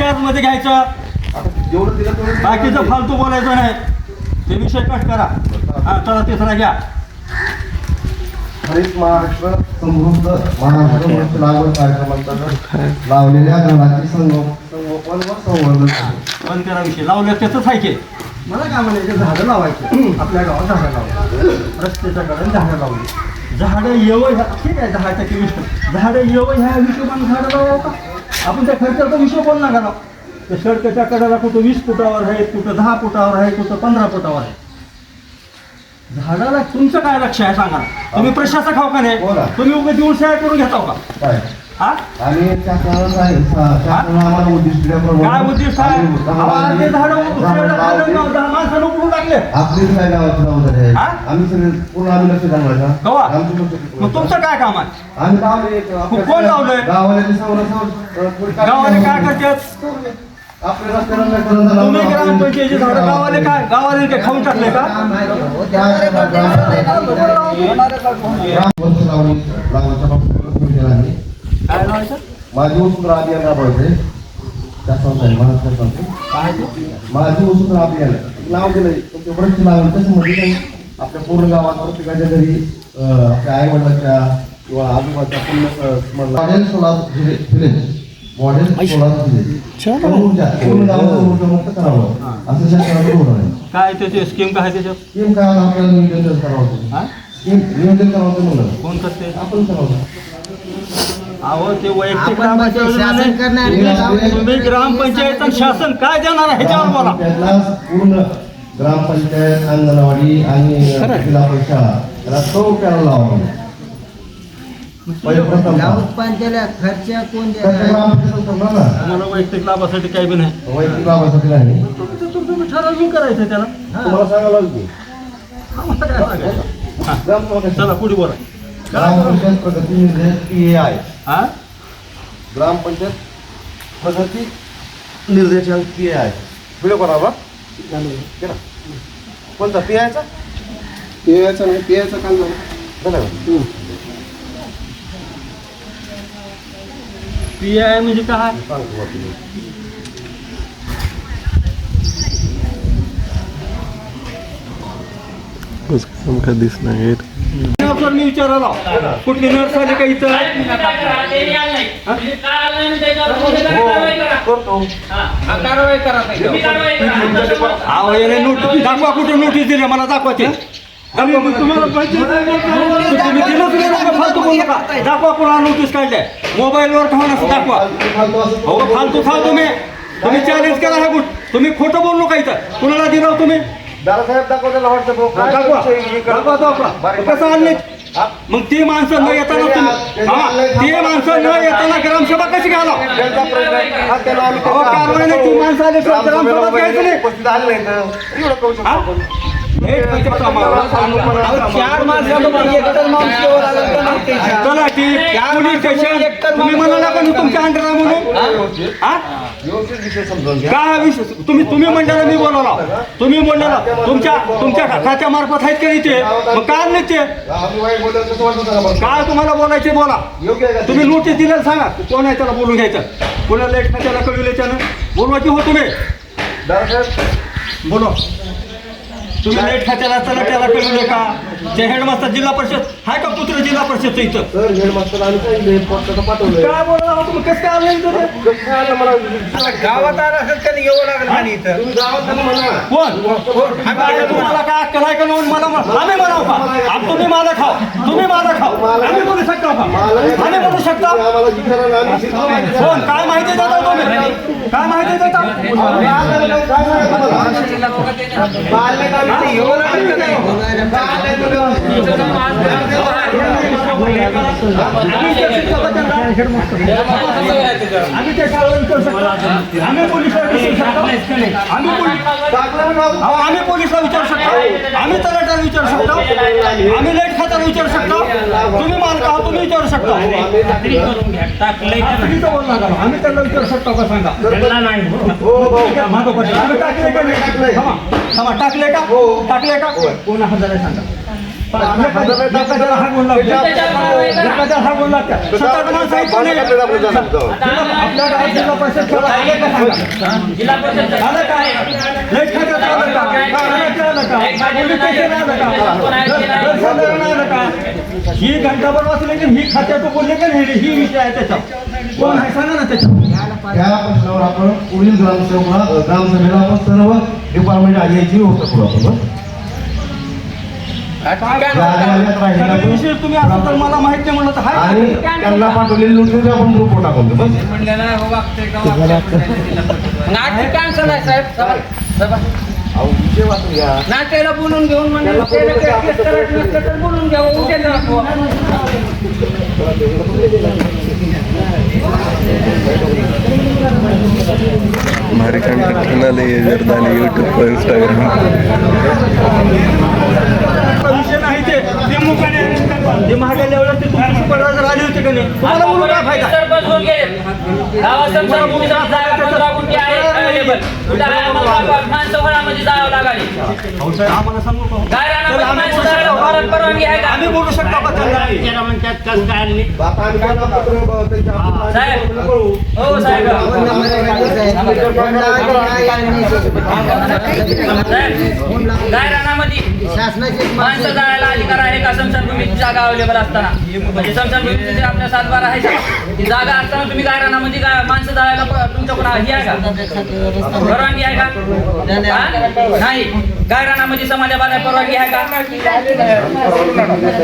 Charge मध्ये घ्यायचं. आता जेवढं दिलं तेवढं बाकीचं फालतू बोलायचं नाही. ते विषय कट करा. हा चला तिसरा घ्या. हरित महाराष्ट्र समृद्ध महाराष्ट्र वृक्ष लागवड कार्यक्रमांतर्गत लावलेल्या झाडाची संगोपन व संवर्धन. बंद करा विषय. लावलं त्याचंच आहे की. मला काय म्हणायचं, झाडं लावायचे. आपल्या गावात झाडं लावली, रस्त्याच्या कडे झाडं लावली. झाडं येवं ह्या ठीक आहे 10% विषय. झाडं येवं ह्या हिशोबाने झाडं लावावं का? आपण त्या खर्चाचा हिशोब बोल ना करावं. त्या सडकच्या कडेला कुठं 20 फुटावर आहे, कुठं 10 फुटावर आहे, कुठं 15 फुटावर आहे. झाडाला तुमचं काय लक्ष आहे सांगा. तुम्ही प्रशासक खाऊ का नाही? तुम्ही उगा दिवस शाळा करून घेताव का? काय हा आणि आम्हाला उद्दिष्ट काय उद्दिष्ट आहे? ते झाडं माणसानं उकळून टाकले. आपलीच काय गावाची जबाबदारी आहे. हा? आम्ही सगळे पूर्ण आम्ही लक्ष घालवायचं. कवा? आमचं लक्ष- मग तुमचं काय काम आहे? आम्ही लावले कोण लावलंय? गावाले काय करतात? आपल्या रस्त्याला नाही करून झालं. तुम्ही ग्रामपंचायतीचे झाडं गावाले काय काय खाऊन टाकले का? काय लावायचं? माझी वसुंधरा अभियान राबवायचे. काय ते? माझी वसुंधरा अभियान नाव दिलंय. तुमच्या वृक्ष लावून त्याच्यामध्ये आपल्या पूर्ण गावात प्रत्येकाच्या घरी आपल्या आई वडिलांच्या किंवा आजूबाजूच्या मॉडेल सोलार मॉडेल सोलार पूर्ण गावाचं ऊर्जामुक्त करावं असं शासनाचं धोरण आहे. काय त्याची स्कीम काय त्याच्यात? स्कीम काय आपल्याला नियोजन करावं. हा? स्कीम नियोजन करावं म्हणून कोण करते? आपण करावं. अहो ते वैयक्तिक तुम्ही ग्रामपंचायत आणि शासन काय देणार आहे ह्याच्यावर बोला. त्यातला पूर्ण ग्रामपंचायत अंगणवाडी आणि जिल्हा परिषद याला करायला लावा. पहिले प्रथम खर्च कोण तुम्हाला वैयक्तिक लाभासाठी काही बी नाही. वैयक्तिक लाभासाठी नाही. तुम्ही ठरवून करायचं त्याला. तुम्हाला सांगायला लागेल. आम्हाला काय सांगायचं? हा. चला पुढे बोला. ग्रामपंचायत प्रगती निर्देश PAI हा? ग्रामपंचायत प्रगती निर्देशांक PAI व्हिडिओ करावा केला. कोणता PAIचा? PAIचा नाही, PAIचा काम झालं. PAI म्हणजे काय? कधीच नाही मी विचारायला कुठली नर्स आली का इथं? अहो याने नोटीस दाखवा. कुठे नोटीस दिली मला दाखवा ते. तुम्हाला फालतू बोलू नका. दाखवा कोणाला नोटीस काढल्या. मोबाईलवर खाऊन असं दाखवा. हो फालतू खाऊ तुम्ही चॅलेंज करा ह्या गोष्ट. तुम्ही खोटं बोलू नका इथं. कुणाला दिलं तुम्ही? दादासाहेब दाखवताना दाखवा. कसं आणले मग ती माणसं न येताना ती माणसं न येताना ग्रामसभा कशी घ्याला? कारवाई नाही. ती माणसं आली ग्रामसभा घ्यायचं नाही. चला ती पोलीस स्टेशन तुम्ही म्हणाला का तुमच्या अंडर म्हणून? काय विषय? तुम्ही मंडळाला मी बोलावला. तुम्ही मंडळाला तुमच्या खात्यामार्फत आहेत का इथे? मग काय नाही ते काय तुम्हाला बोलायचे बोला. तुम्ही नोटीस दिलेलं सांगा. कोण आहे त्याला बोलून घ्यायचं. कोणाला एक खात्याला कळविले त्यानं बोलवायची हो तुम्ही. बोलो. तुम्ही लेट खात्याला त्याला कळवले का? जे हेडमास्टर जिल्हा परिषद हाय का पुत्र जिल्हा परिषदचं इथं? सर हेडमास्टर आणि पाठवलं. काय बोलला तुम्ही? कसं काय आलं इथं? गावात आला कधी येऊ लागला आणि इथं तुम्ही गावात म्हणा. कोण? तुम्हाला काय अक्कल आहे का म्हणून मला आम्ही म्हणाव का? आता तुम्ही मला खाव. तुम्ही मला खाव. आम्ही बोलू शकता का? आम्ही बोलू शकता. आम्हाला विचारायला आम्ही कोण? काय माहिती देता तुम्ही? काय माहिती देता? आम्ही त्या शाळेवर करू शकतो. आम्ही पोलिसाला विचारू शकतो. आम्ही पोलिसला विचारू शकतो. आम्ही तलाट्याला विचारू शकतो. आम्ही लेट खात्याला विचारू शकतो. तुम्ही मालक आहात तुम्ही विचारू शकता. आम्ही त्याला विचारू शकतो का सांगा? टाकले का? टाकले का? टाकले का? कोण हजार सांगा. एखाद्याला हागून लागतात. एखाद्याला हागून लागतात. 7-8 माणसं आहेत का नाही? आपल्या गावात जिल्हा परिषद खेळ आले का सांगा? आलं का? लय खात्यात आलं का? घरात आलं का? पोलीस स्टेशन आलं का? दरसाधारण आलं का? ही घंटाभर वाचली की ही खात्यात बोलले का नाही ही विषय आहे त्याच्यात. कोण आहे सांगा ना त्याच्यात. त्या प्रश्नावर आपण पुढील ग्रामसभेला आपण सर्व डिपार्टमेंट यायची व्यवस्था करू आपण. विषय तुम्ही असं तर मला माहित नाही म्हणलं तर आणि त्यांना पाठवलेली नोटीस आपण ग्रुपवर टाकून देऊ. बस अहो, विषय वाचून घ्या. नाट्याला बोलून घेऊन म्हणजे बोलून घ्या उद्या हमारे कंटेंट बनाने ये जर्दानी यूट्यूब पर इंस्टाग्राम विषय नाही ते मुखाने ते महागाई लेवलला ते तुमचे सुपरवायझर आले होते का नाही तुम्हाला बोलून काय फायदा आम्हाला सांगू का आम्ही बोलू शकतो का त्यांना? आता आम्ही त्यांना पत्र त्यांच्या शासनाची माणसं जायला अधिकार आहे का समशानभूमीची जागा अवेलेबल असताना म्हणजे समशानभूमीची आपल्या 7 बारा आहे ती जागा असताना तुम्ही गायरानामध्ये माणसं जायला तुमच्याकडे ही आहे का परवानगी आहे का नाही गायरानामध्ये समाजाबाद परवानगी आहे का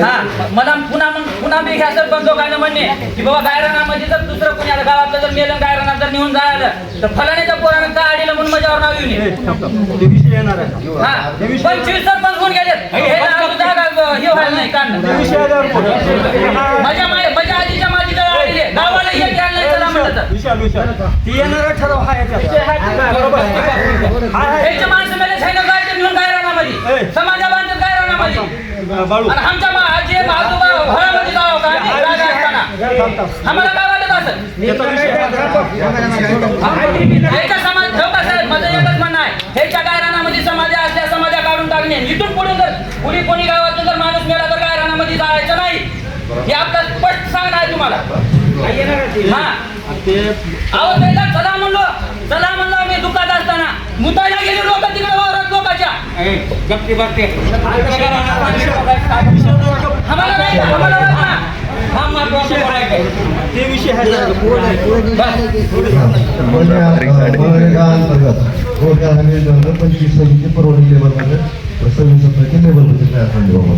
हा मला पुन्हा मी घ्या सरपंच लोकांना म्हणणे की बाबा गायरानामध्ये जर दुसरं कोणी आता गावातलं जर मेलं गायरानात जर निघून जायला तर फलाण्याच्या पोरानं का आडीला म्हणून माझ्यावर नाव येऊन विषय येणार आहे हा 25 सरपंच होऊन गेलेत हे जागा हे व्हायला नाही काढणं माझ्या आजीच्या माझीला आलेले गावाला एक यायला नाही चला म्हणलं तर ती येणारा ठराव हा ह्याच्या माणसं मेले छैन गायचं निघून गायरानामध्ये समाजा बांधत गायरानामध्ये बाळू आणि आमच्या आजी आजोबा घरामध्ये जावं का आम्ही जागा असताना आम्हाला काय वाटत असं ह्याच्या समाज ठेवता साहेब माझं एकच म्हणणं आहे ह्याच्या गायरानामध्ये समाजा असल्या समाजा काढून टाकणे इथून पुढे जर कोणी गावातून जर माणूस मेला तर गायरानामध्ये जायचं नाही हे आपलं स्पष्ट सांगणं आहे तुम्हाला हा अहो त्याला चला म्हणलो मी दुःखात असताना मुतायला गेले लोक तिकडे वावरत लोकांच्या आम्हाला हा महत्वाचा ते विषय आहे अंतर्गत रोजगार हमी योजनेवर 25 परवडी लेबरमध्ये 26 लेबरमध्ये तयार झाली बाबा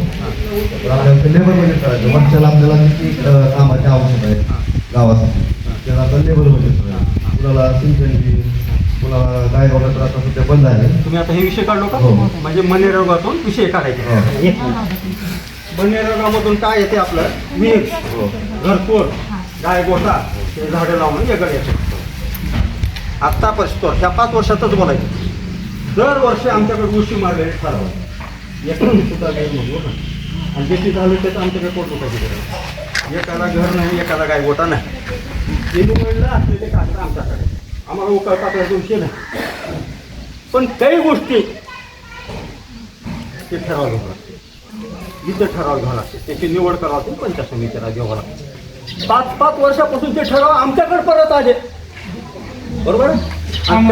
आपल्याला लेबरमध्ये करायचं वर्षाला आपल्याला किती कामाची आवश्यकता आहे गावासाठी त्याला आपण लेबरमध्ये करायचं कुणाला सिंचनची कुणाला गायवडा तर आता सध्या बंद आहे. तुम्ही आता हे विषय काढलो का हो. म्हणजे मनरेगातून विषय काढायचे मनरेगामधून काय येते आपलं विहीर घरकुल गाय गोठा हे झाडं लावून वेगळं येते आत्ता परिस्थिती ह्या 5 वर्षातच बोलायचं दरवर्षी आमच्याकडे उशी मारलेले ठरवलं एखादी सुद्धा गाय म्हणू आणि जेशी झालं त्याचं आमच्याकडे पोटदुखायची गरज एकाला घर नाही एकाला गाय गोठा नाही हे निवडलं असलेले कागद आमच्याकडे आम्हाला उकळ टाकायचा विषय नाही पण काही गोष्टी ते ठराव घ्यावं लागते इथं ठराव घ्यावं लागते त्याची निवड करावं लागते पंचायत समितीला घ्यावं लागते 5 वर्षापासून ते ठराव आमच्याकडे परत आले बरोबर आणि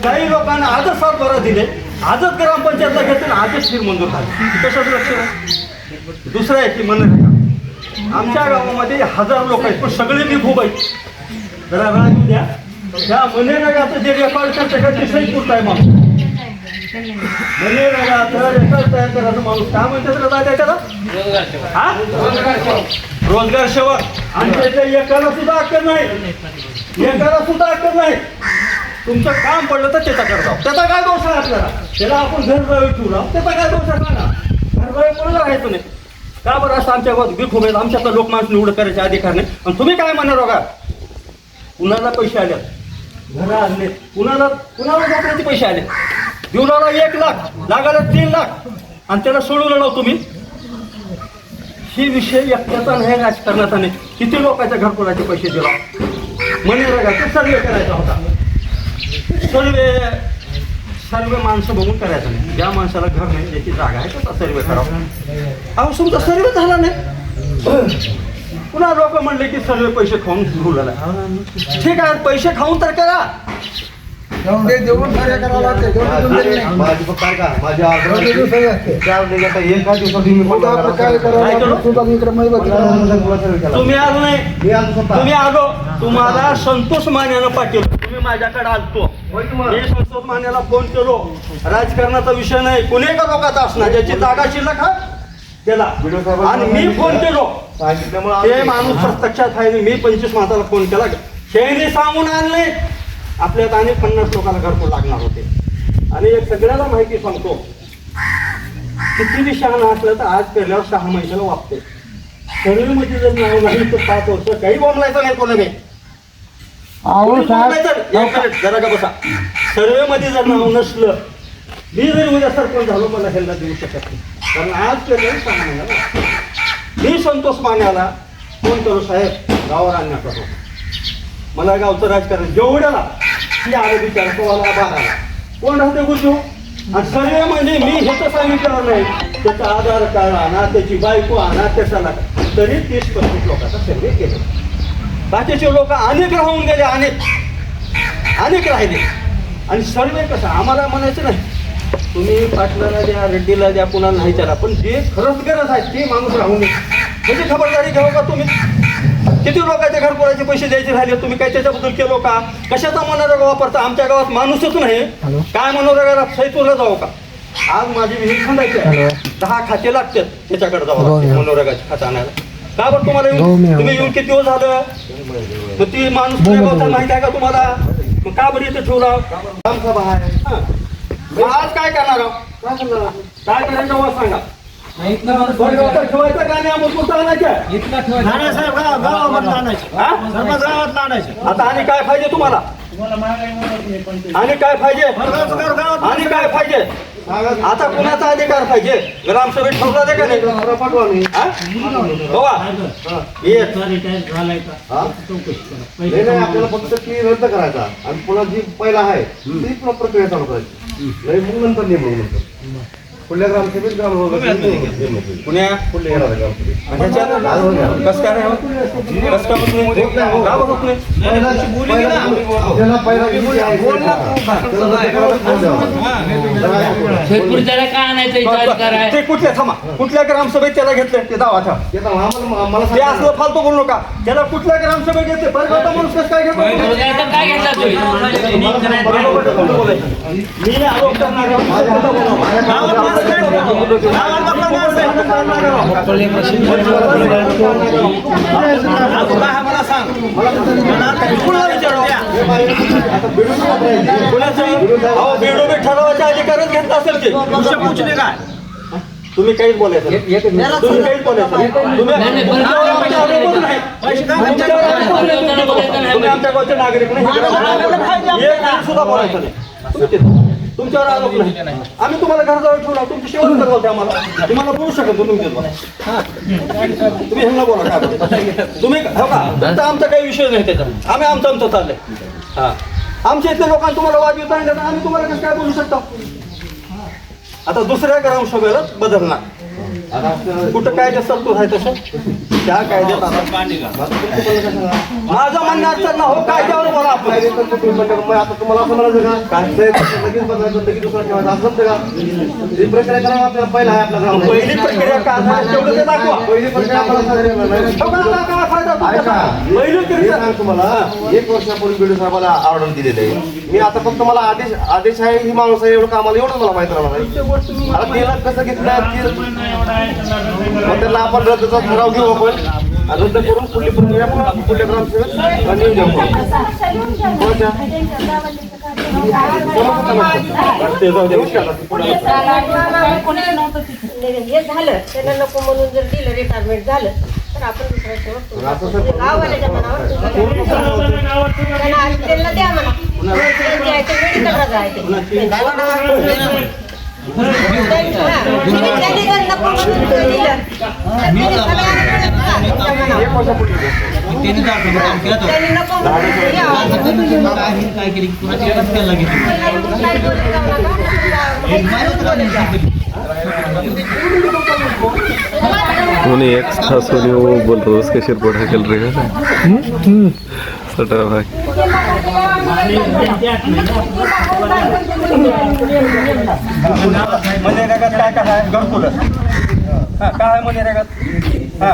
काही लोकांना आजच 7 बारा दिले आजच ग्रामपंचायतला घेतले आजच स्थिर मंजूर झाले कशाच लक्ष नाही दुसरं आहे की मनरेगा आमच्या गावामध्ये 1000 लोक आहेत पण सगळे मी खूप आहेत जरा राग द्या त्या मनरेगाचं जे रेकॉर्ड करते का ते सही पुरता आहे माणूस मनरेगाचं रेकॉर्ड तयार करायचं माणूस काय म्हणतात त्याला हा रोजगार सेवक आमच्या इथे एकाला सुद्धा अक्कल नाही तुमचं काम पडलं तर त्याचा करता त्याचा काय दोष आहे आपल्याला त्याला आपण घरबाई ठेवला त्याचा काय दोष आहे ना घरबाई कोणाला राहायचं नाही का बरं असं आमच्या गावात बिखूब आहेत आमच्यातलं लोक माणूस निवड करायचे अधिकार नाही आणि तुम्ही काय म्हणणार बघा कुणाला पैसे आले घरं आणले कुणाला नोकरीचे पैसे आले दिवसाला 1 लाख लागायला 3 लाख आणि त्याला सोडून लाव तुम्ही ही विषय एकट्याचा नाही राजकारणाचा नाही किती लोकांच्या घरकुलाचे पैसे दिला मनरेगाचा सर्वे करायचा होता सर्व माणसं बघून करायचं नाही. ज्या माणसाला घर नाही, ज्याची जागा आहे त्याचा सर्वे करावा. अहो तुमचा सर्वे झाला नाही. पुन्हा लोक म्हणले की सर्व पैसे खाऊन भुलला. ठीक आहे, पैसे खाऊन तर करा. माझी फक्त ऐका, माझी ऑर्डर 4 दिवसात एका दिवसात तुम्ही तुम्ही आलो नाही, मी आज स्वतः तुम्ही आलो. तुम्हाला संतोष मान्यानं पाठवलं, तुम्ही माझ्याकडे आलतो. मी संतोष मान्याला फोन केलो. राजकारणाचा विषय नाही, कुणी का लोकांचा असणार, ज्याची जागा शिल्लक आहे त्याला. आणि मी फोन केलो, ते माणूस प्रत्यक्षात आहे. मी 25 माणसाला फोन केला, शेणी सांगून आणले आपल्यात आणि 50 लोकांना घरपोच लागणार होते. आणि एक सगळ्याला माहिती सांगतो, किती बी शहाणा असलं तर आज केल्यावर 6 महिन्याला वापते. सर्वेमध्ये जर नाव नाही तर 5 वर्ष काही बोलायचं नाही कोणाने. जरा का बसा. सर्वेमध्ये जर नाव नसलं, मी जर उद्या सरपंच झालो मला ह्याला देऊ शकत नाही. कारण आज केल्यावर 6 महिन्याला. मी संतोष मान्याला फोन करू, साहेब गावावर आणण्यात होतो, मला गावचं राजकारण जेवढ्याला ती आलं विचार कोणाला बाहेर कोण राहते गुजू. आणि सर्व म्हणजे मी हे तर सांगितलं नाही, त्याचा आधार कार्ड आणा, त्याची बायको आणा, त्याचा तरी 30-35 लोकांचा सर्वे केला. बाकीचे लोक अनेक राहून गेले, अनेक राहिले. आणि सर्वे कसं आम्हाला म्हणायचं नाही, तुम्ही पाटलाला द्या, रेड्डीला द्या, कुणाला नाही त्याला, पण जे खरंच गरज आहे ते माणूस राहून नये. त्याची खबरदारी घेऊ का तुम्ही. किती लोकांच्या घरपोळ्याचे पैसे द्यायचे राहिले, तुम्ही काय त्याच्याबद्दल केलो का. कशाचा मनोरंग वापरता. आमच्या गावात माणूसच नाही, काय मनोरंगाला सैतूला जाऊ का. आज माझी विहीर खंडायची, 10 खाते लागतात त्याच्याकडे जावं मनोरंगाचे खातं आणायला. का बरं तुम्हाला तुम्ही येऊन किती दिवस झालं. मग ती माणूस माहिती आहे का तुम्हाला. मग का बरं इथे ठेवला. ग्रामसभा आहे. मग आज काय करणार आहोत, काय करायचं मला सांगा. ठेवायचं का नाही, आम्ही कुठं आणायचं. आता आणि काय पाहिजे तुम्हाला. आणि काय पाहिजे, आणि काय पाहिजे. आता कुणाचा अधिकार पाहिजे. ग्रामसभेत ठेवला का नाही. पाठवा मी बघा नाही, आपल्याला फक्त ती रद्द करायचा आणि पुन्हा जी पहिला आहे ती पुन्हा प्रक्रिया चालू करायची. नाही मग नंतर नेमून नंतर पुढल्या ग्रामसभेत पुण्या पुढल्या येणार ग्रामसभेत. कसं काय शेतपुरच्याला काय आणायचं विचार आहे. ते कुठल्या थांबा, कुठल्या ग्रामसभेत त्याला घेतलं ते दावा ठेवा. ते असलं फालतू बोलू नका. त्याला कुठल्या ग्रामसभेत घेतले परत माणूस कसं काय घेतो. काय घेतला मी आरोप करणार मला सांग, बेडोबे ठरवायचा अधिकारच घेतला असेल की पूछले काय. तुम्ही काहीच बोलायचं, तुम्ही काहीच बोलायचं. तुम्ही आमच्या गावचे नागरिक नाही, सुद्धा बोलायचं नाही. तुमच्यावर आरोप नाही. आम्ही तुम्हाला घराजवळ ठेवला, तुमची शेवट करत आम्हाला. तुम्हाला बोलू शकत तुम्ही ह्यांना बोला काय तुम्ही हो का. फक्त आमचा काही विषय नाही त्याच्यात. आम्ही आमचं चाललंय. हा आमच्या इथल्या लोकांना तुम्हाला वाद येत आहे, आम्ही तुम्हाला कसं काय बोलू शकतो. आता दुसऱ्या ग्रामसभेला बदलणार. कुठं काय जसं तो आहे तसं त्या कायद्यात माझं म्हणणं असतं ना. हो कायद्यावर बोला आपण. आता तुम्हाला असं म्हणायचं का काय लगेच बदलायचं लगेच दुसरं ठेवायचं असं जमतं का. ही प्रक्रिया करावं आपल्याला पहिला आहे आपला ग्राम. पहिली प्रक्रिया काय आहे तेवढं ते दाखवा. पहिली प्रक्रिया आपल्याला तुम्हाला 1 वर्षापूर्वी बीडू साहेबाला ऑर्डर दिलेली आहे. मी आता फक्त मला आदेश आहे ही माणूस आहे एवढं कामाला एवढं मला माहिती राहणार आहे. आता तिला कसं घेतलं मग त्याला आपण रद्दचा ठराव घेऊ आपण आणि रद्द करून पुढली प्रक्रिया पुढल्या ग्रामसेवक नेऊन देऊ. हे झालं त्याला नको म्हणून जर दिलं रिटायरमेंट झालं तर आपण दुसऱ्या सेवक गाववाल्याच्या मनावर त्यांना द्या म्हणा. मेडिकल रजा आहे ते. त्यांनी जर नको म्हणून दिलं, तर त्यांनी सगळ्यांना त्यांनी नको म्हणून काय केली कुणाची रस्त्याला उन्हें एक था सोनी वो बोल रहा उसके सिर पर ढकल रहे हैं सटा भाई मनरेगात काय काय आहे घरकुल काय आहे मनरेगात हा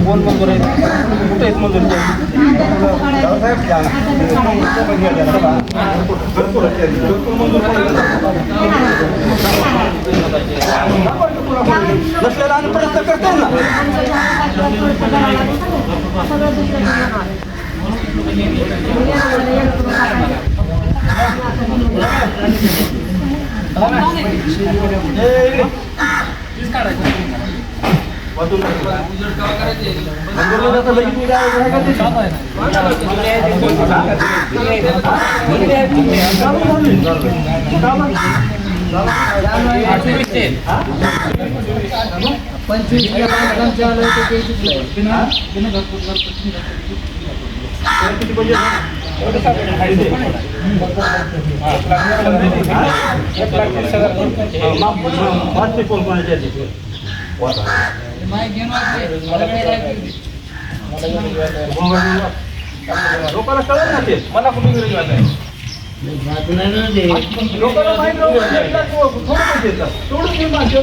कोण मंजूर आहे कुठे आहेत मंजूर नसलेला आणि प्रयत्न करते ना लोकांना कळत ना ते मला कुठे गरज आहे लोकांना माहिती थोडं पैसे येतात तेवढं मी माझ्या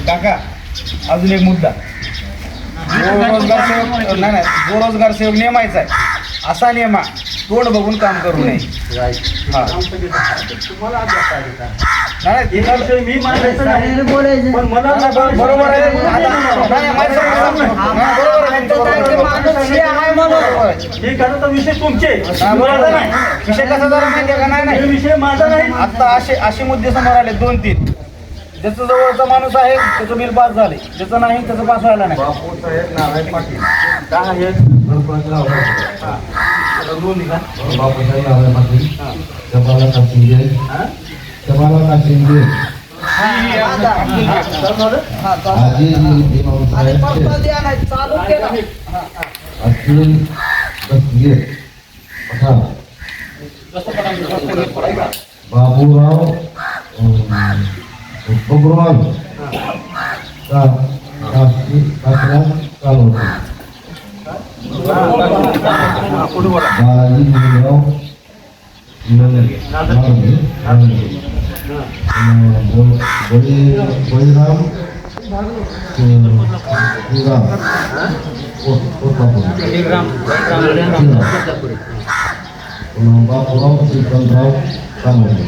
काका अजून एक मुद्दा जो रोजगार सेवक नाही जो रोजगार सेवक नेमायचा आहे असा नेमा तोंड बघून काम करू नये मी मानायचं नाही पण मला बरोबर आहे हे खरं तर विषय तुमचे विषय कसा जरा माहिती आहे का नाही विषय माझा नाही आता असे मुद्दे समोर आले 2-3 ज्याचं जवळचा माणूस आहे त्याचं बिल पास झाले ज्याचं नाही त्याचं पास व्हायला नाही बाबूराव बबुराव बाबूराव श्रीकांतराव कानोरे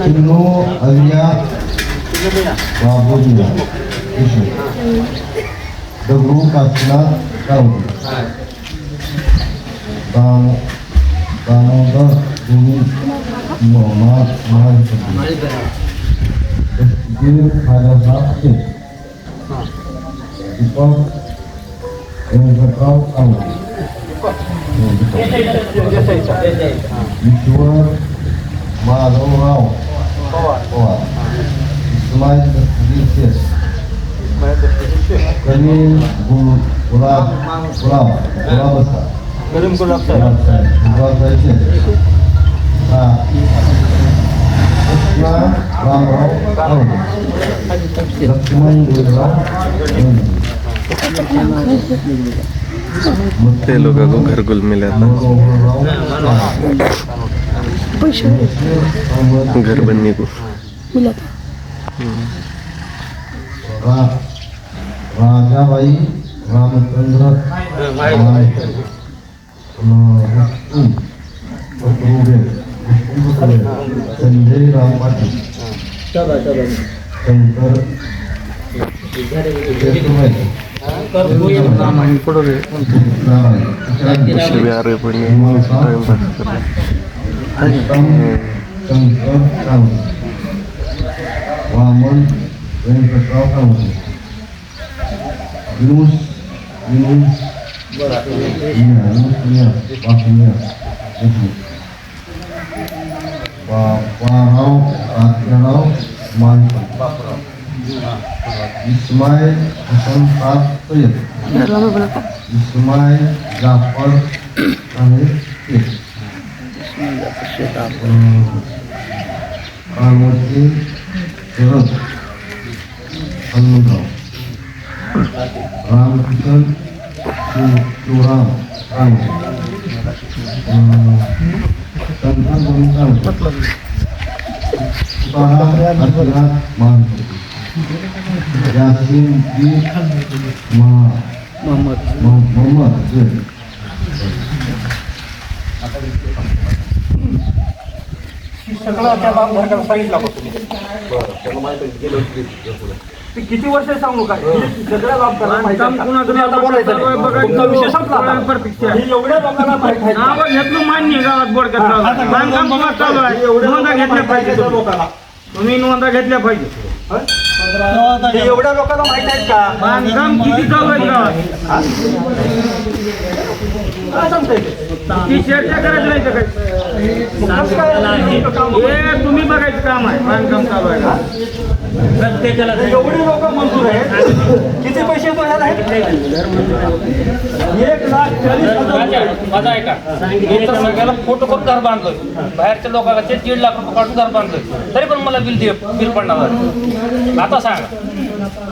चिन्नू अलिया बाबूजिया दगडू काशीनाथ कावडे दामोदर गोविंद दस्तगीर खाजासाहेब शेख दीपक व्यंकटराव कावडे ईश्वर माधवराव पवार इस्माईल दस्तगीर शेख करीम गुलाब रामराव लक्ष्मण गुजराव ते लोगों को घरकुल मिला था घर बनने को मिला था राजाबाई रामचंद्र संजय राम पाटील शंकर शिव्यारे पण शंकर कांबळे वामन व्यंकटराव कांबळे बापराव तात्याराव मानकर इस्माईल हसन साद सय्यद इस्माईल जाफर साहेब शेख कानवडे शरद हनुमंतराव रामकिशन शिवराम कानवडे शंकर मानकर यासीन जी मोहम्मद सगळं त्या भागाला सांगितलं होतं तुम्ही. ते किती वर्ष सांगू काय सगळ्या बाबतीला माहिती आहे. तुम्ही आता बोलायचं नाही. तुमचा विषय संपला आता. हे एवढ्या लोकांना माहिती आहे. नाव घेतलं मान्य गावात बोर्ड करता बांधकाम तुम्हाला चालू आहे नोंदा घेतल्या पाहिजे लोकांना तुम्ही नोंदा घेतल्या पाहिजे हे एवढ्या लोकांना माहिती आहेत का? बांधकाम किती चालू आहे गावात काय सांगताय ते? ती चर्चा करायची नाही तर काय कसं काय काम? हे तुम्ही बघायचं काम आहे बांधकाम चालू आहे का एवढे लोक मंजूर आहेत. किती पैसे तो ह्याला आहेत? 1,40,000. माझा ऐका मी तर सगळ्याला फोटो करून घर बांधलोय बाहेरच्या लोकांना ते 1.5 लाख रुपये काढून घर बांधलोय तरी पण मला बिल पडणार आता सांगा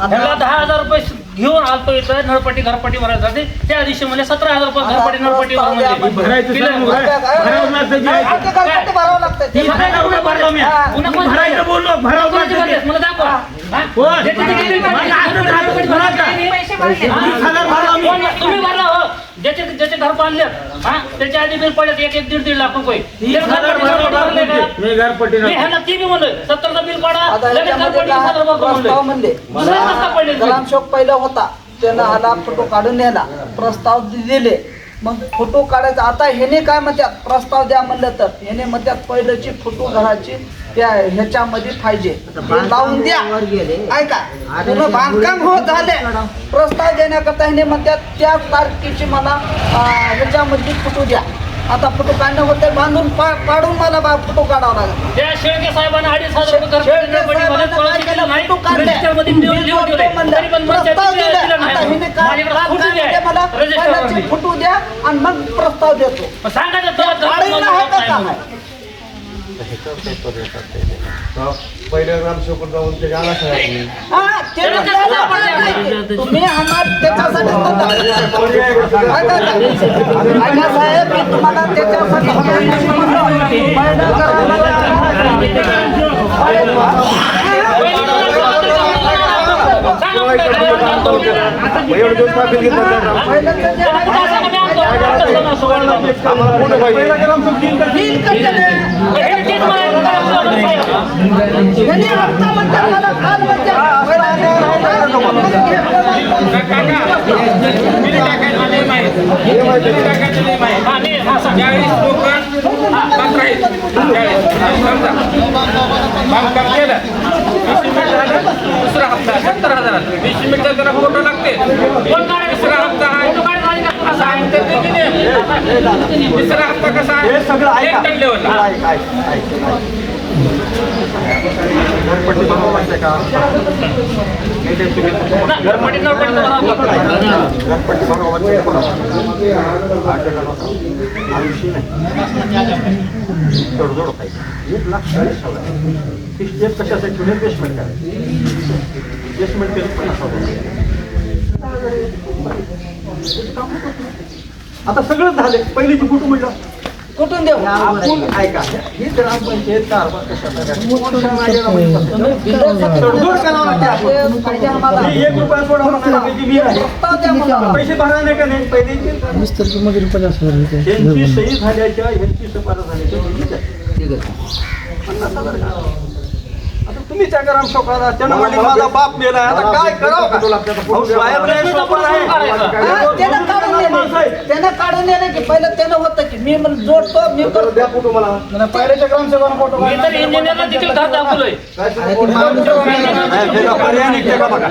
ह्याला 10,000 रुपये घेऊन आलतो इथं नळपट्टी घरपट्टी भरायसाठी त्या दिवशी मला 17,000 रुपये घरपट्टी नळपट्टी भरायचं बोललो भरावं मला दाखवा तुम्ही भरला हो ज्याचे घर बांधले त्याच्या आधी बिल पडले 1-1.5 लाख रुपये घरपट्टी ती बी म्हणलं 70चं बिल पाडा लगेच घरपट्टी 7,000 म्हणले ग्रामसेवक पहिला होता त्यानं आला फोटो काढून नेला प्रस्ताव दिले मग फोटो काढायचा आता ह्याने काय म्हणतात प्रस्ताव द्या म्हणलं तर ह्याने म्हणतात पहिल्याची फोटो घराची त्या ह्याच्यामध्ये पाहिजे हे लावून द्या ऐका पूर्ण बांधकाम होत झाले प्रस्ताव देण्याकरता ह्याने म्हणतात त्या तारखेची मला ह्याच्यामध्ये फोटो द्या आता फोटो काढणं होते बांधून पाडून मला फोटो काढावा लागला त्या शेळके साहेबांना 2,500 रुपये फोटो द्या आणि मग प्रस्ताव देतो पहिल्या ग्रामसेवक जाऊन ते गाणं तुम्ही आम्हाला त्याच्यासाठी साहेब मी तुम्हाला त्याच्यासाठी बांधकाम केलं 20 हप्ता 70,000 20 मीटर जरा फोटो लागते दुसरा हप्ता तिसरा हप्ता कसा हे सगळं ऐका. घरपट्टी बनवायचं का? घरपट्टी घरपट्टी बनवायचं जोड पाहिजे 1,40,000 ही स्टेप कशासाठी ठेवले बेसमेंट करायचं बेसमेंट केलं 50,000 आता सगळंच झाले पहिलीची फोटो म्हणलं कुठून देऊ आपण ऐका ही ग्रामपंचायत कारभार कशा प्रकारे मोठ्या माझ्या तडजोड करावं लागते आपण. पाहिजे आम्हाला मी 1 रुपया सोडा म्हणाला पाहिजे, मी आहे. प्रस्ताव द्या मला पैसे भरा नाही का नाही पहिले यांची सही झाल्याच्या ह्यांची शिफारस झाल्याच्या ठीक आहे 50,000 का? आता तुम्ही त्या ग्रामसेवकाला त्यानं म्हणले माझा बाप मेला आता काय करावं का? अहो, साहेब लय सोपं आहे. त्यानं काढून नेले त्यानं काढून नेले की पहिलं त्यानं होतं की मी मला जोडतो मी करतो द्या फोटो मला. पहिल्याच्या ग्रामसेवकानं फोटो मी तर इंजिनियरला देखील घर दाखवलोय. नाही, त्याला पर्याय नाही केला बघा.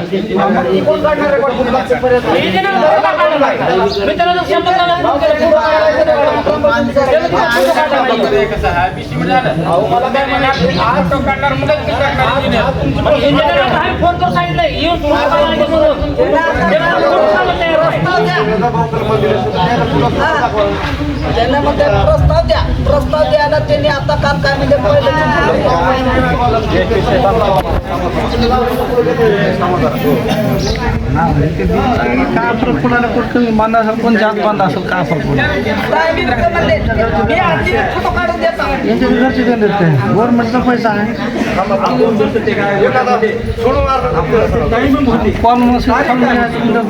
कोण काढणार आहे कोण लागते पर्यंत इंजिनियर घर दाखवलेला आहे. मी त्याला जर शंभर झाला, इंजिनियरला बाहेर फोन करून सांगितलं येऊन तुम्हाला काढायचं म्हणून. त्याला फोन तयार आहे. त्यांना म्हणते प्रस्ताव द्या प्रस्ताव द्यायला त्यांनी आता काल काय म्हणजे काय फरक कुणाला कुठं बांधा असेल कोण जात बांधा असेल काय फरक मी आधी फोटो काढून देतो यांच्या घरचे देत गव्हर्नमेंटचा पैसा आहे कोण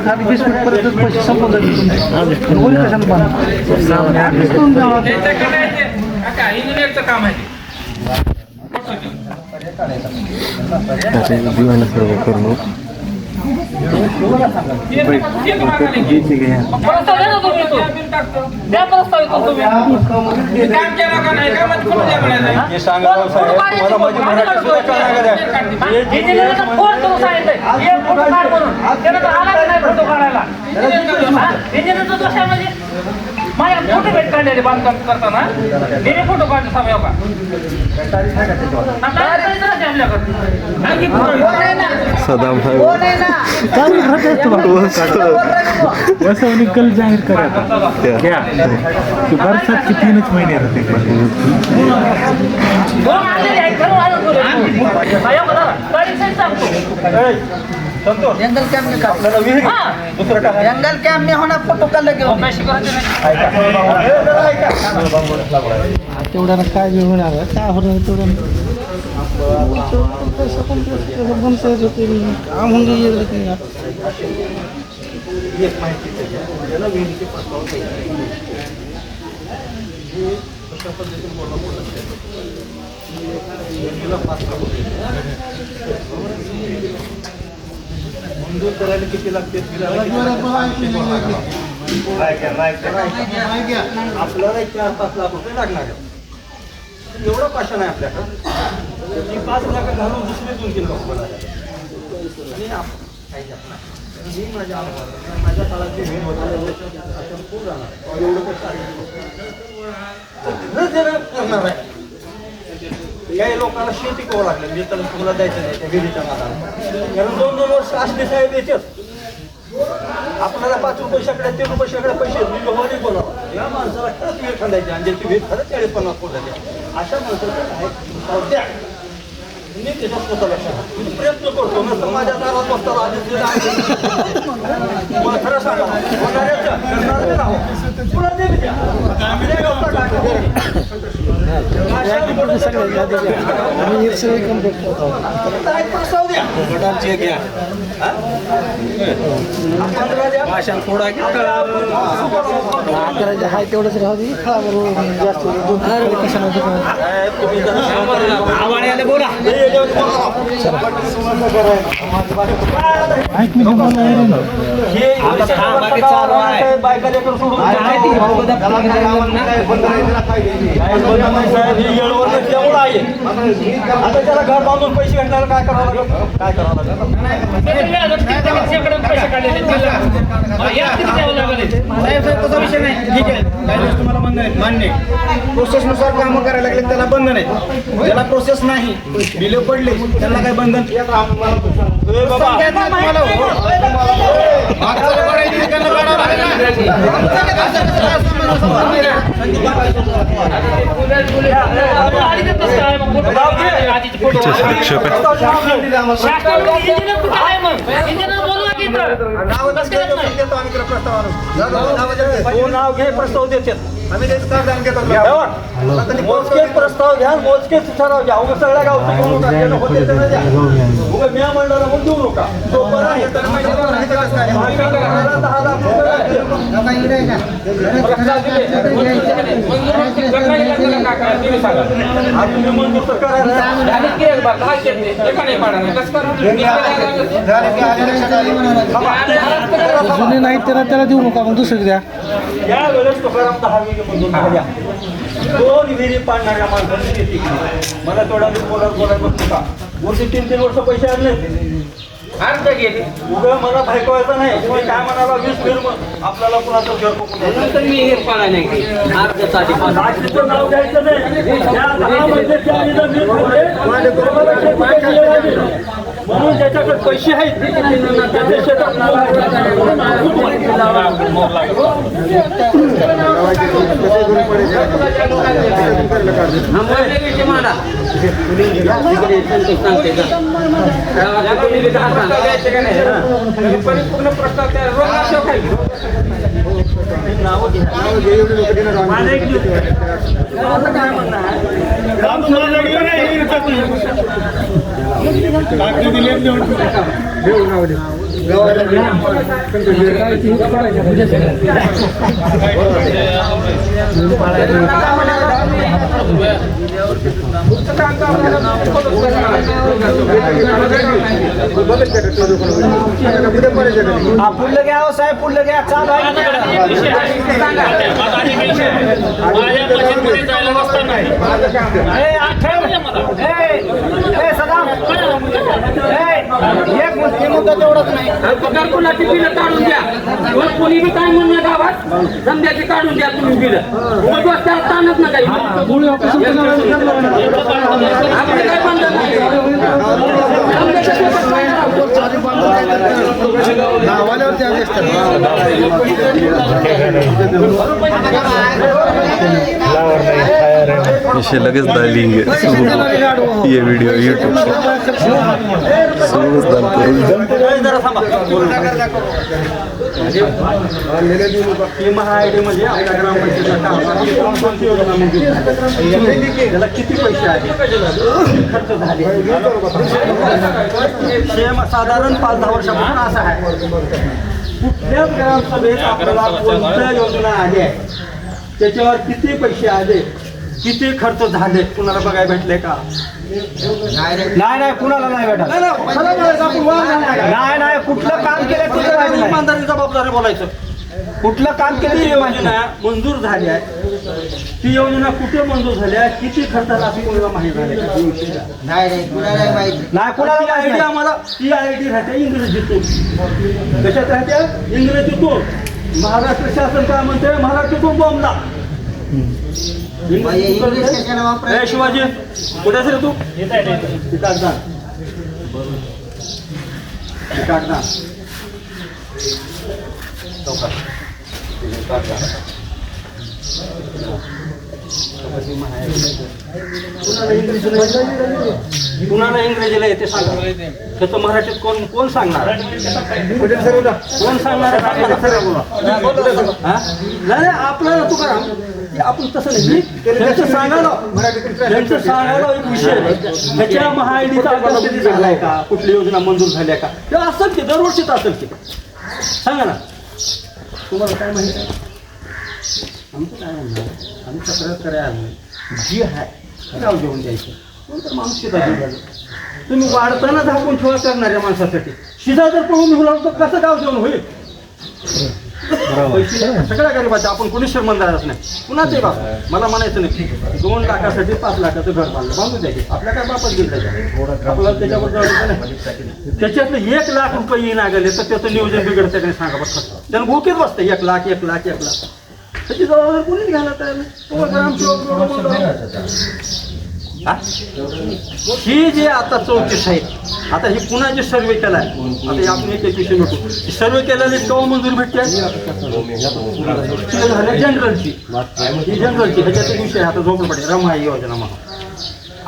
खाली बिस्किट पर्यंत पैसे संपून जातील वरी कशाला बांधा इंजिनियरचं काम आहे. अरे दिवाना सर्व करून प्रस्ताव द्या ना तुम्ही तो. द्या प्रस्ताव येतो तुम्ही. काम केलं का नाही का मग कुठं द्या म्हणायचं? हे सांगा राव साहेब, तुम्हाला माझी मराठी सुद्धा कळणार का नाही? इंजिनियरला फोन करून सांगितलंय हे फोटो काढ म्हणून. त्यानं तर आला की नाही फोटो काढायला? इंजिनियरचा दोष आहे म्हणजे माझ्या फोटो भेट काढलेले बांधकाम करताना मी फोटो काढले साहेब का सदाम कोण आहे ना वैसा निकल जाहीर करा क्या बरसात की 3 महिने रहते दोन आलेले आहेत घरून आलो साहेब गाडी साईड सांगतो जंगल कॅम्प में आपल्याला विहीर दुसरं काय जंगल कॅम्प में होना फोटो काढला घेऊन पैसे करायचे नाही. तेवढ्याला काय घेऊन आलं काय होणार तेवढं काम होऊन गेलं एक माहिती त्याला विहिरीचे प्रस्ताव द्यायचे. हे कशा पद्धतीने बोलणं विहिरीला पात्र होते. मंजूर करायला किती लागते आपल्याला 4-5 लाख रुपये लागणार आहे. एवढं पाषाण आहे आपल्याकडं की 5 लाख घालून दुसरे 2-3 लोक बोलायला ही माझ्या काळात जे भेट होतं खूप जाणार एवढं करणार आहे. काही लोकांना शेती करावं लागलं म्हणजे त्याला तुम्हाला द्यायचं नाही त्या विहिरीच्या नादाला कारण 2-2 वर्ष असले साहेब येतात आपल्याला 5 रुपये शेकडे 3 रुपये शेकडे पैसे मी बोलावं या माणसाला खरंच वेळ खांदायची आणि ज्याची भेट खरंच 40-50 कोटी अशा माणसाचं द्या मी त्याच्या स्वतः लक्षात मी प्रयत्न करतो नसतं माझ्या दारात बसताना मला खरं सांगा तेवढंच राहू दे बोला आता त्याला घर बांधून पैसे भेटणार काय करावं लागलं काय करावं लागलं पैसे काढलेले तुम्हाला बंधन आहे मान्य प्रोसेसनुसार कामं करायला लागले त्याला बंधन आहे ज्याला प्रोसेस नाही बिले पडले त्याला काय बंधन तुला प्रस्ताव आणू. तू नाव घे, प्रस्ताव देते. आम्ही त्याचं काम जाणून घेतो. मोजकेच प्रस्ताव घ्या, मोजकेच ठराव घ्या. उगा सगळ्या गावचं करू नका. त्यानं होते त्यानं द्या. उगा मी मंडळाला मग देऊ नका. तो बरं आहे. तर माहिती आहे का कसं काय? माझ्या घराला 10 लाख रुपये लागतील. आज तुम्ही मंजूर तर करा ना. झाले की आले लक्षात आले. जुने नाहीत त्याला देऊ नका, मग दुसरी द्या. या वेळेस तुकाराम 10 विगे मंजूर झाल्या. 2 विहिरी पाडणाऱ्या माणसाने शेती केली. मला थोडा वेळ बोलायला बघतो का? वरती 3-3 वर्ष पैसे आणले. अर्ध गेले उगा मला भायकवायचं नाही. तुम्ही काय म्हणाला 20 फिर आपल्याला कुणाचं घर पकडून नंतर मी हे पाळा नाही अर्ध्यासाठी राशीचं नाव घ्यायचं नाही. या 10 मध्ये त्यांनी जर वीस म्हणजे तुम्हाला शेती केली पाहिजे. म्हणून ज्याच्याकडे पैसे आहेत त्याच्या शेतात नाव परिपूर्ण प्रस्ताव माझं एक काय म्हणणं पुढलं घ्या हो साहेब, पुढलं घ्या. चालू आहे पगार कोणाची बिलं काढून द्या. कोणी बी काय म्हणलं गावात समजायची काढून द्या तुम्ही बिलं. त्याला ताणच ना काही आपले काय बंधन नाही. इसे लगेच डालेंगे ये वीडियो यूट्यूब पे सुबह जरा थांबा. महाआयडी म्हणजे आपल्या ग्रामपंचायतीच्या कामाची योजना मंजूर झाली. त्याला किती पैसे आहेत, खर्च झाले, साधारण 5-10 वर्षापासून असं आहे. कुठल्याच ग्रामसभेत आपल्याला कोणत्या योजना आल्या त्याच्यावर किती पैसे आले, किती खर्च झाले कुणाला बघायला भेटले का? नाही कुणाला नाही भेटत. नाही कुठलं काम केलं इमानदारी जबाबदारी बोलायचं. कुठलं काम केलं योजना मंजूर झाल्या, ती योजना कुठे मंजूर झाल्या, किती खर्च झाला असं कोणाला माहिती झाले नाही कुणाला आयडी. आम्हाला ती आयडी राहते इंग्रजीतून. कशात राहते? इंग्रजीतून. महाराष्ट्र शासन काय म्हणते? महाराष्ट्रातून बॉम्बला. शिवाजी कुठे असेल तू? कुणाला इंग्रजीला येते सांगा. त्याचं मराठीत कोण सांगणार? कोण सांगणार? नाही आपल्याला तू करा. आपण तसं नाही. त्यांचं सांगायला एक विषय त्याच्या महाआयडीचा अभ्यास कधी झालाय का, कुठली योजना मंजूर झाल्या का, ते असेल की दरवर्षीच असेल की. सांगा ना तुम्हाला काय माहिती आहे? आमचं काय म्हणणार, आम्ही तक्रार करायला जी आहे गाव जेवण द्यायचं. कोणतं माणूस शिदा जेवण तुम्ही वाढताना झाकून ठेवा करणाऱ्या माणसासाठी शिदा जर पळून निघाला तर कसं गाव जेवण होईल? सगळ्या गरीबाचं आपण कोणी श्रीमंत नाही. कुणाचंही बाप मला म्हणायचं नाही 2 लाखासाठी 5 लाखाचं घर बांधून द्यायचे. आपल्या काय बापात गेलं आपल्याला त्याच्यावर जायचं नाही. त्याच्यातलं 1 लाख रुपये येईन आगले तर त्याचं नियोजन बिघडतं का नाही सांगा बघ. त्यानं भूकेच बसतं 1 लाख त्याची जबाबदारी कोणीच घ्यायला तयार नाही. ही जे आता 34 आहेत, आता ही पुन्हा जे सर्वे केला आहे, आता आपण एक विषय भेटू सर्वे केल्याने केव्हा मंजुरी भेटते? जनरलची ह्याच्यात विषय आता झोपडपट्टी रमाई योजना म्हणून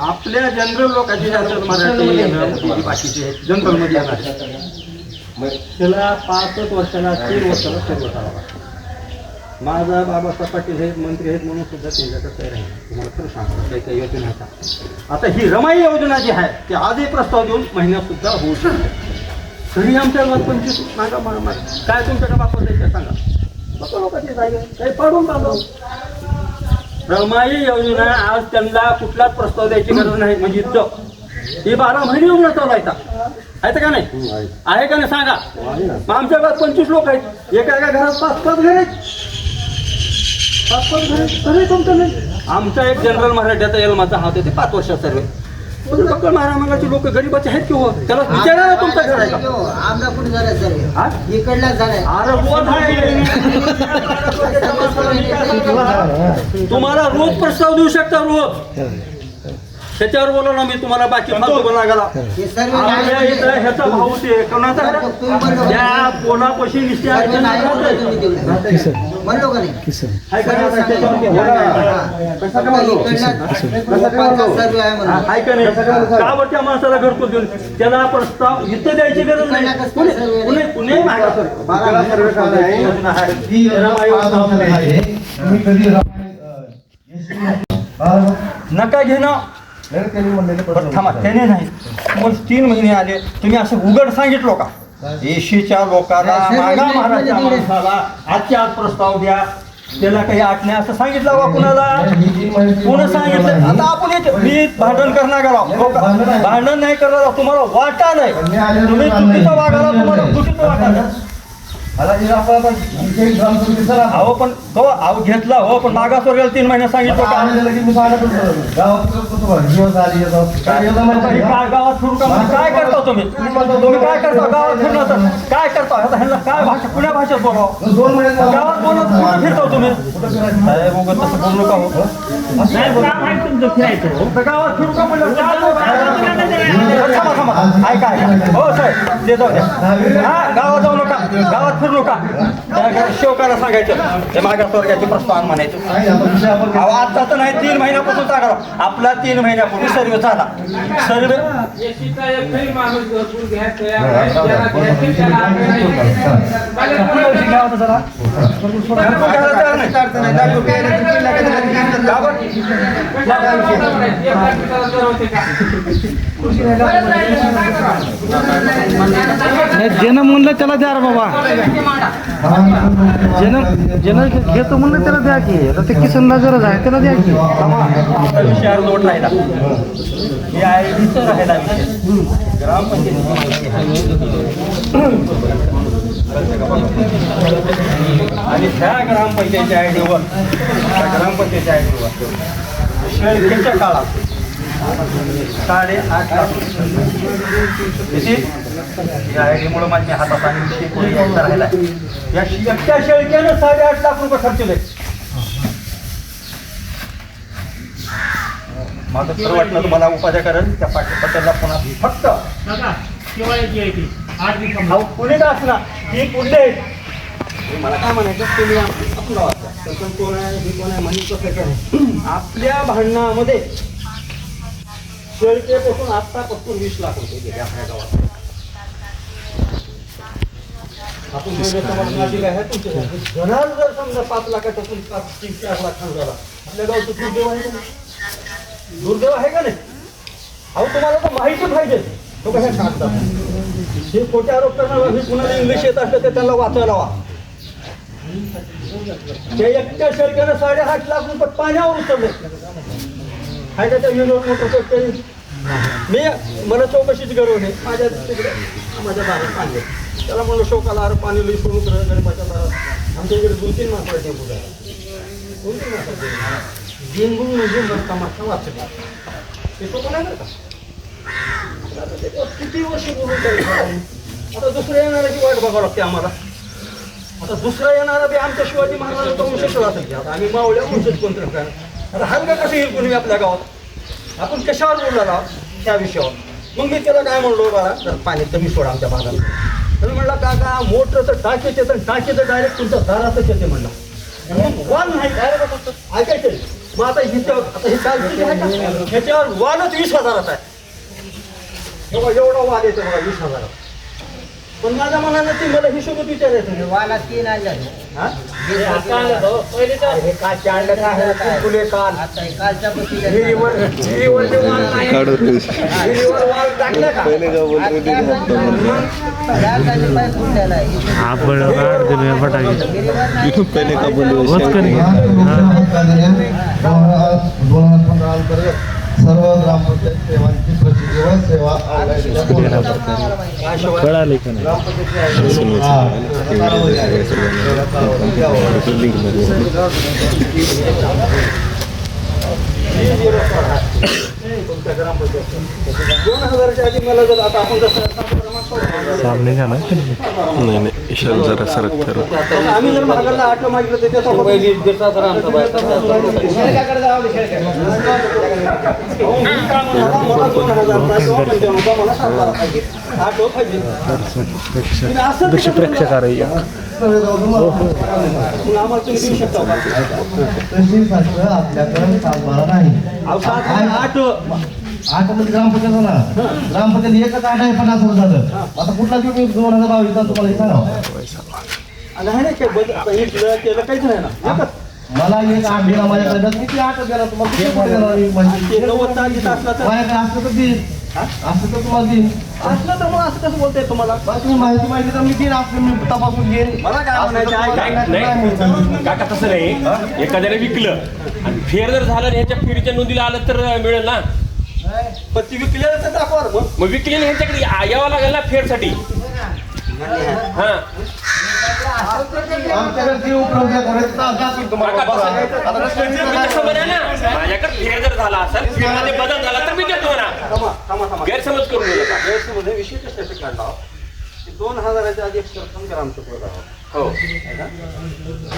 आपल्या जनरल लोकांची जास्त मराठी बाकीचे जनरलमध्ये येणार त्याला 5 वर्षाला 3 वर्षाला सर्व करावा. माझा बाबासाहेब पाटील हे मंत्री आहेत म्हणून सुद्धा त्यांच्याकडे तयार आहे. तुम्हाला खरं सांगतो काही काही योजना आहेत. आता ही रमाई योजना जी आहे ती आजही प्रस्ताव देऊन महिन्यात सुद्धा होऊ शकते. तरी आमच्या गावात 25 मागा काय तुमच्याकडे वापर द्यायचं सांगा. बघा लोकांची जागा काही पाडून बांधव. रमाई योजना आज त्यांना कुठलाच प्रस्ताव द्यायची गरज नाही. म्हणजे इतकं ही 12 महिने योजना चालवायचा आहे का नाही? आहे का नाही सांगा. मग आमच्या गावात 25 लोक आहेत. एका घरात 5-5 घर आहेत. 5-5 घर तरी तुमचं नाही. आमचा एक जनरल मराठ्याचा एल्माचा हात आहे ते 5 वर्षात सर्व बघ. महारामांगाची लोक गरीबाचे आहेत किंवा त्याला विचारा ना तुमचा घर आहे का? आमदा कुठे झाला सर हा? इकडला झालाय. अरे रोज आहे. तुम्हाला रोज प्रस्ताव देऊ शकता रोज. त्याच्यावर बोला ना मी तुम्हाला बाकी फालतू बोला गेला. हे सर्व आपल्या इथं ह्याचा भाऊ ते कोणाचा त्या कोणापाशी निश्चय आहे का नाही? म्हणलो का नाही आहे का नाही? आहे का नाही? का बरं त्या माणसाला घरपोच घेऊन त्याला प्रस्ताव इथं द्यायची गरज नाही. पुणे नका घेणं. थांबा त्याने नाही. मग 3 महिने आले तुम्ही असं उघड सांगितलं का? 80च्या लोकांना मागा महाराजच्या माणसाला आजच्या आज प्रस्ताव द्या. त्याला काही आठ नाही असं सांगितलं बा कुणाला? कोण सांगितलं? आता आपण मी भांडण करणार गेला. भांडण नाही करणार. तुम्हाला वाटा नाही. तुम्ही चुकीचं वागायला तुम्हाला चुकीचं वाटायला. अहो पण तो अहो घेतला हो पण मागासवर गेला 3 महिने सांगितलं का? गावात फिरू का? काय करता तुम्ही? काय करता गावात फिरणार तर काय करता? आता ह्यांना काय भाषा कुण्या भाषेत बोलावं? गावात बोलत कुठं फिरतो तुम्ही? तसं बोलू नका हो. गावात फिरू का म्हणलं थांबा ऐका हो साहेब ते जाऊ द्या. हा गावात जाऊ नका. गावात फिरू नका. शेवकाला सांगायचं ते मागासवर्गाचे प्रस्ताव म्हणायचं. आता तर नाही 3 महिन्यापासून सांगा. आपला 3 महिन्यापूर्वी सर्वे झाला. सर्वे ज्यानं म्हणलं त्याला द्या रे बाबा. ज्यानं घेतो म्हणलं त्याला द्या की. आता ते किसनला गरज आहे त्याला द्या की. विषयावर लोट राहिला. हे आयडीचं राहिला विषय. ग्रामपंचायत आणि ह्या ग्रामपंचायतीच्या आयडीवर शेळकेच्या काळात 8.5 लाख किती या आयडीमुळे माझ्या हातात आणि विषय कोणी यायचा राहिला. या एकट्या शेळक्यानं 8.5 लाख रुपये खर्चले. माझं खरं वाटलं तुम्हाला उपाध्या करेल त्या पाठ्यपत्राला पुन्हा फक्त पुणे का असणार ही पुढे मला काय म्हणायचं तुम्ही आपला वाचा कोण आहे हे कोण आहे म्हणून आपल्या भांडणामध्ये शेळकेपासून आत्तापासून 20 लाख रुपये गेले आपल्या गावात. आपण घरात जर समजा 5 लाखापासून 3-4 लाख झाला आपल्या गावचं दुर्दैव आहे का? दुर्दैव आहे का नाही? अहो तुम्हाला तर माहिती पाहिजे तो कशा काढतात. हे खोटे आरोप करणार हे कुणाला इंग्लिश येत असलं तर त्यांना वाचायला वा. त्या एकट्या शेळक्यानं 8.5 लाख रुपये पाण्यावर उचलले. आहे का त्या मोटर मी मला चौकशीची गरज नाही. माझ्या तिकडे माझ्या दारात पाणी त्याला म्हणलं शोकाला अरे पाणी लई सोडून गणपाच्या दारात आमच्या इकडे 2-3 माणसं टेम्पू झाला. 2-3 माणसं गेंगून रस्ता मागचा वाचला ते तो पण आहे बरं का. किती वर्ष बोलून जाईल. आता दुसऱ्या येणाऱ्याची वाट बघावं लागते आम्हाला. आता दुसरा येणारा बी आमच्या शिवाजी महाराजांचा वंशज असेल की आता आम्ही मावळ्या वंशज कोणतं काय. आता हलका कसं येईल कोणी आपल्या गावात. आपण कशावर बोलणार आहोत त्या विषयावर. मग मी त्याला काय म्हणलो बाळा जर पाणी कमी सोडा आमच्या भागात. तर म्हणला काका मोटरचं टाकीच येतं टाकीचं डायरेक्ट तुमच्या दारातच येते म्हणला. मग वाल नाही डायरेक्ट ऐकायचं. मग आता ह्याच्यावर आता हे काय ह्याच्यावर वालच 20,000 आहे. एवढा वाल येतो बघा 20,000. पण माझ्या मनानं ते मला हिशोबत विचारायचं वाला 3 आणल्या हा? आता हे कालच्या पत्रिका काढून ठेवू. पहिले का बोल रहे थे? पहिले का बोलू? 2015 अंतर्गत सर्व ग्रामपंचायत सेवांची प्रसिद्धी व सेवा कळाले का नाही? च्या आधी मला जर आता आपण जसं सामने झाला नाही नाही ईशान जरा सरक करू. आम्ही जर महागाला 8 मागितलं तर त्याचा दर्शी प्रेक्षकाराही आम्हाला तुम्ही देऊ शकता का? तहसीलसारखं आपल्याकडे सातबारा नाही. 8 मध्ये ग्रामपंचायत ना ग्रामपंचायत एकच 8 आहे 50 झालं. आता कुठला देऊ मी 2022 तुम्हाला हे सांगा. आणि आहे ना काय इथलं केलं काहीच नाही ना एकच. मला एक 8 दिला माझ्याकडे तर किती 8 दिला तुम्हाला किती देणार मी म्हणजे ते 90 तारखेचं असलं तर माझ्याकडे असलं तर देईन असलं तर तुम्हाला देईन. असलं तर मग असं कसं बोलताय तुम्हाला? बरं, तुम्ही माहिती तर मी देईन असलं मी तपासून घेईन. मला काय म्हणायचं आहे काय? काका तसं नाही एखाद्याने विकलं आणि फेर जर झालं आणि ह्याच्या फेरीच्या नोंदीला आलं तर मिळेल ना. पण ती विकलेलं तर दाखवा ना मग. मग विकलेलं ह्यांच्याकडे यावं लागेल ना फेरसाठी. हा आमच्याकडे ती उपलब्ध करायचं दाखवीन तुम्हाला. काका तसं नाही. आता रस्त्याने मी तसं म्हणा ना माझ्याकडे फेर जर झाला असेल फेरमध्ये बदल झाला तर मी देतो ना. थांबा. गैरसमज करून नका. गैरसमज आहे, विषय कशासाठी काढला? 2000 च्या आधी एक सरपंच ग्रामचं पद आहे. हो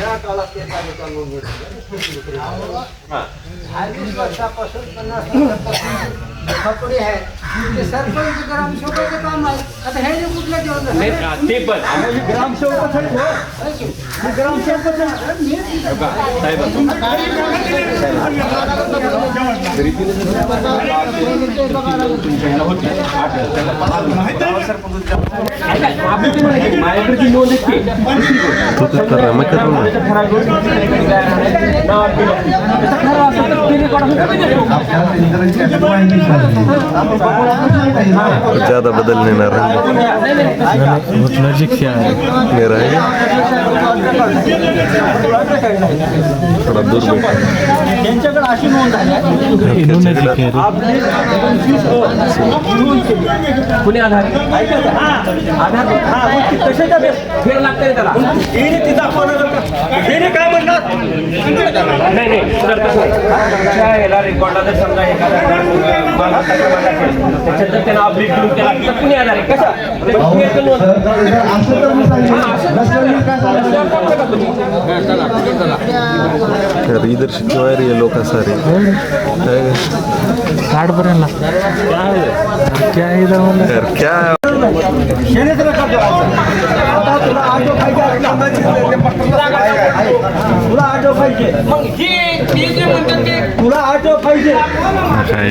या काळात ते तालुका नोंद घेतली. हा 20 वर्षापासून 50 वर्षापासून खपडी आहे ते सरपंच ग्रामसेवकाचं काम आहे. आता हे जे कुठल्या दिवस नाही, ते पण आणि ग्रामसेवकच आहे हो. हे ग्रामसेवकच आहे. साहेब माझ्याकडे जी नोंद आहे तू काय करा मग करू ना. ज्यादा बदल नहीं ना रहा नजीक से आहे मेरा है थोड़ा दूर बैठा त्यांच्याकडे अशी नोंद आहे नजीक आहे रे. आपली 25 नोंद केली. कुणी आधार ऐकायचं? आधार कशाच्या बेस फेर लागतंय त्याला. हिने ती दाखवणार का? हिने काय म्हणणार? नाही सर तसं नाही. त्या ह्याला रेकॉर्डला जर समजा एखादा मला त्याच्यात जर त्याला अपडेट करून त्याला तर कुणी आधार आहे कसा असं तर मी सांगितलं रस्त्याने मी काय सांगितलं यार इधर से क्यों आ रही है लोग सारे कार्ड बरेल ना क्या आहे इथं म्हणलं यार क्या है? शेणेच रेकॉर्ड करायचं. आता तुला ऑटो पाहिजे तुला ऑटो पाहिजे मग ही जे म्हणतात ते तुला ऑटो पाहिजे काय